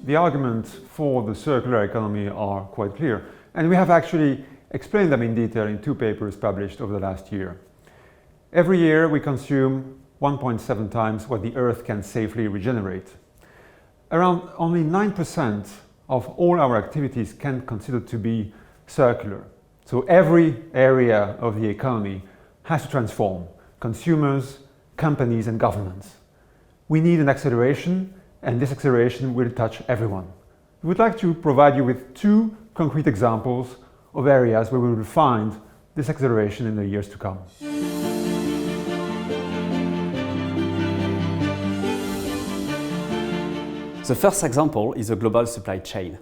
The arguments for the circular economy are quite clear, and we have actually explained them in detail in 2 papers published over the last year. Every year we consume 1.7 times what the Earth can safely regenerate. Around only 9% of all our activities can be considered to be circular. So every area of the economy has to transform: consumers, companies and governments. We need an acceleration, and this acceleration will touch everyone. We would like to provide you with 2 concrete examples of areas where we will find this acceleration in the years to come. The first example is the global supply chain.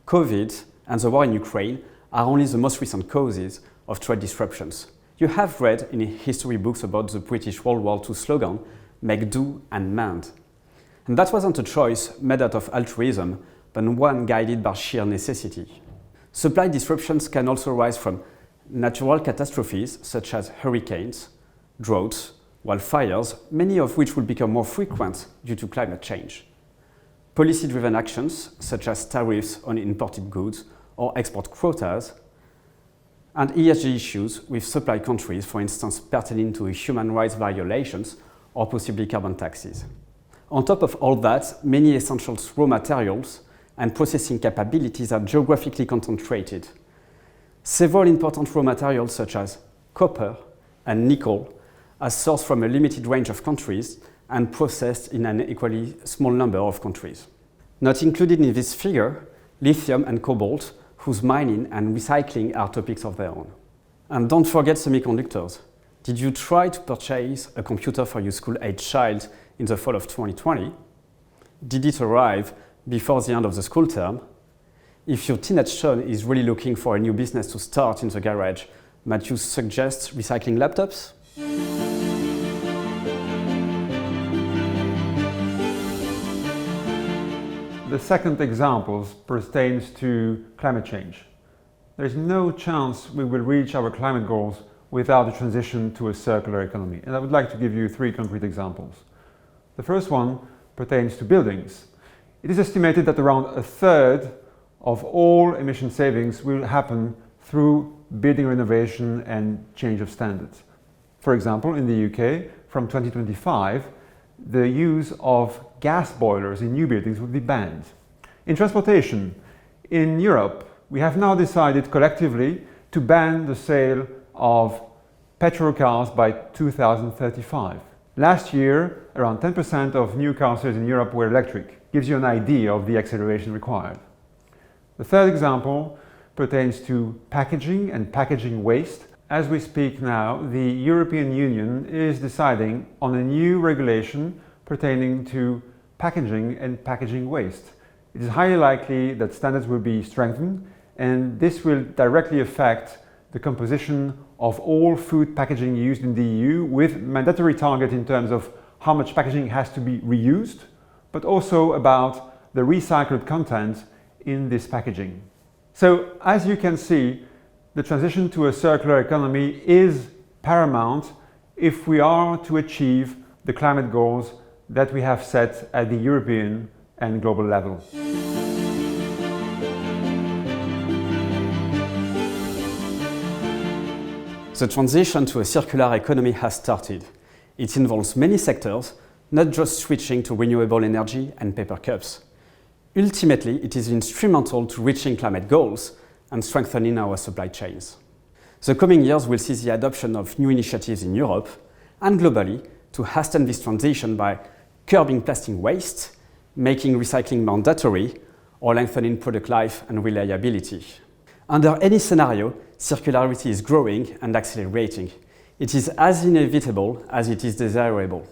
COVID and the war in Ukraine are only the most recent causes of trade disruptions. You have read in history books about the British World War II slogan, "Make do and mend." And that wasn't a choice made out of altruism, but one guided by sheer necessity. Supply disruptions can also arise from natural catastrophes such as hurricanes, droughts, wildfires, many of which will become more frequent due to climate change. Policy-driven actions such as tariffs on imported goods or export quotas, and ESG issues with supply countries, for instance pertaining to human rights violations or possibly carbon taxes. On top of all that, many essential raw materials and processing capabilities are geographically concentrated. Several important raw materials such as copper and nickel are sourced from a limited range of countries and processed in an equally small number of countries. Not included in this figure, lithium and cobalt, whose mining and recycling are topics of their own. And don't forget semiconductors. Did you try to purchase a computer for your school-aged child in the fall of 2020? Did it arrive before the end of the school term? If your teenage son is really looking for a new business to start in the garage, might you suggest recycling laptops? The second example pertains to climate change. There is no chance we will reach our climate goals without a transition to a circular economy. And I would like to give you 3 concrete examples. The first one pertains to buildings. It is estimated that around 1/3 of all emission savings will happen through building renovation and change of standards. For example, in the UK, from 2025, the use of gas boilers in new buildings will be banned. In transportation, in Europe, we have now decided collectively to ban the sale of petrol cars by 2035. Last year, around 10% of new car sales in Europe were electric. Gives you an idea of the acceleration required. The third example pertains to packaging and packaging waste. As we speak now, the European Union is deciding on a new regulation pertaining to packaging and packaging waste. It is highly likely that standards will be strengthened, and this will directly affect the composition of all food packaging used in the EU, with mandatory target in terms of how much packaging has to be reused, but also about the recycled content in this packaging. So, as you can see, the transition to a circular economy is paramount if we are to achieve the climate goals that we have set at the European and global level. The transition to a circular economy has started. It involves many sectors, not just switching to renewable energy and paper cups. Ultimately, it is instrumental to reaching climate goals and strengthening our supply chains. The coming years will see the adoption of new initiatives in Europe and globally to hasten this transition by curbing plastic waste, making recycling mandatory, or lengthening product life and reliability. Under any scenario, circularity is growing and accelerating. It is as inevitable as it is desirable.